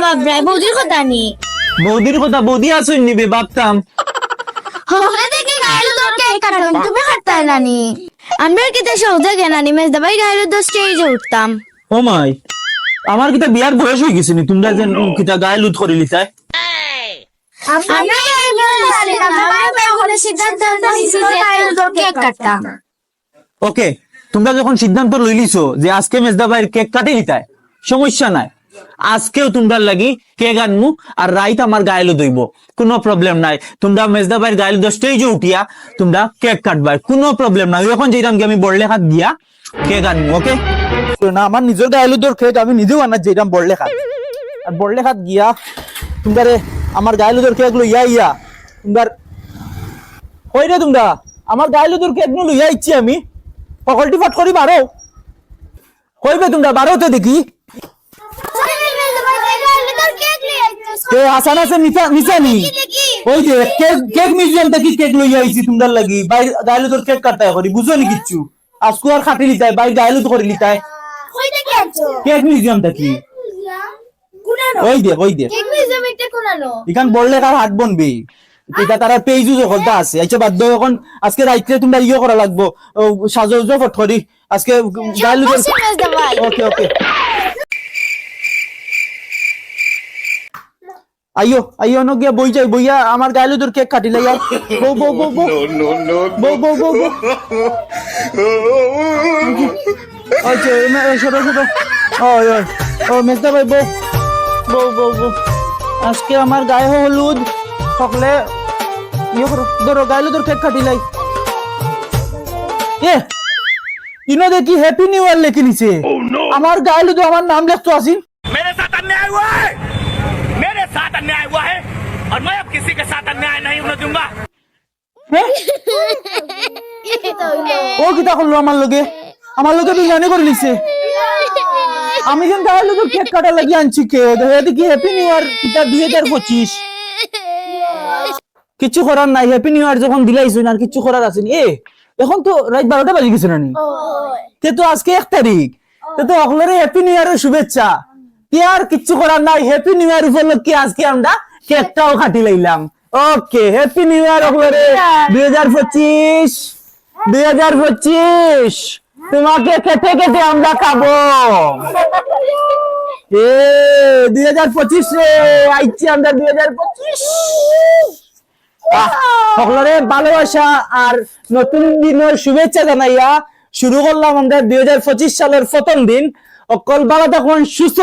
ভাবরাই বৌদির কথা নি বৌদির কথা বৌদি আসুন নিবে ভাবতাম। হলে দেখি গাইলো তোর কেক কাটন তুমি কাটতাই নানি আমরা কিতা সহজে গেনানি মেজ দাবাই গাইলো তো স্টেজে উঠতাম। ও মাই, আমার কিতা বিয়ার বয়স হয়ে গেছে নি, তোমরা যে কিতা গায়ে লুট করে লিতাই। আমরা সিদ্ধান্ত গাইলো তোর কেক কাটতাম। ওকে, তোমরা যখন সিদ্ধান্ত লইলিছো যে আজকে মেজদা ভাইয়ের কেক কাটে লিতাই, সমস্যা নাই। আজকেও তোমরা লাগি কেক আনমু আর রাইত আমার গায়েলো দইব, কোনো প্রবলেম নাই। তোমরা মেজদা ভাইয়ের গায়েলো স্টেজে উঠিয়া তোমরা কেক কাটবাই, কোনো প্রবলেম নাই। এখন যেতাম কি আমি বড়লে হাত দিয়া কেক আনমু। ওকে না, আমার নিজের গায়েলো দর কেক আমি নিজেও আনার যেতাম বড়লে হাত, আর বড়লে হাত গিয়া তোমরা আমার গায়েলো দর কেক লইয়া ইয়া তোমরা কই রে, তোমরা আমার গায়েলো দর কেক লইয়া ইচ্ছি আমি সকলটি ফাট করি বারো কইবে তোমরা বারোতে দেখি কে হাসান আছে মিসানি ওই যে কেক মিউজিয়াম থেকে কেক লই আইছি তোমরা লাগি ভাই গাইলো তোর কেক কাটায় করি বুঝো নি কিচ্ছু আজকু আর খাটি লিতাই ভাই গাইলো তো করে লিতাই কেক মিউজিয়াম থেকে ওই দে এখান বললে কার হাট বনবি এটা তারা পেজু যখনটা আছে। আচ্ছা বাধ্য এখন আজকে রাইতে তোমরা ইয়ে করা লাগবো, সাজো ফট করি আজকে গাইলো। ওকে ওকে আইও আইও ন গিয়া বই যাই বইয়া আমার গাইলো তোর কেক কাটি লাই বউ বউ বউ বউ বউ বউ বউ বউ আচ্ছা ছোট ছোট ওই ওই ও মেজদা ভাই বউ বউ বউ বউ আজকে আমার গায়ে হলুদ সকলে ইয়ে করো, ধরো গাইলো তোর কেক কাটি লাই। এ ইনো দেখি হ্যাপি নিউ ইয়ার লেখে নিছে আমার গাইলো তো আমার নাম লেখতো আসিন। मेरे साथ अन्याय हुआ है, मेरे साथ अन्याय हुआ है और मैं अब किसी के साथ अन्याय नहीं होने दूंगा। ও কিতা করলো আমার লগে বিরিয়ানি করে নিছে। আমি যেন গাইলো তো কেক কাটা লাগি আনছি কে দেখি হ্যাপি নিউ ইয়ার কিতা 2025 কিছু করার নাই। হ্যাপি নিউ ইয়ার যখন দিলাইছো আর কিছু করার আছে নি। এখন তো রাত 12টা বাজে গেছে নানি, তে তো আজকে 1 তারিখ, তে তো সকলের হ্যাপি নিউ ইয়ারের শুভেচ্ছা। কি আর কিছু করার নাই, হ্যাপি নিউ ইয়ার উপলক্ষে আজকে আমরা কেকটাও কাটি লাইলাম। ওকে হ্যাপি নিউ ইয়ার সকলের 2025 তোমাকে কেটে কেটে আমরা খাবো। 2025 রে আইছি আমরা 2025 সকলের ভালোবাসা আর নতুন দিনের শুভেচ্ছা জানাইয়া শুরু করলাম আমরা 2025 সালের প্রথম দিন। অকল ভালো থাকুন, সুস্থ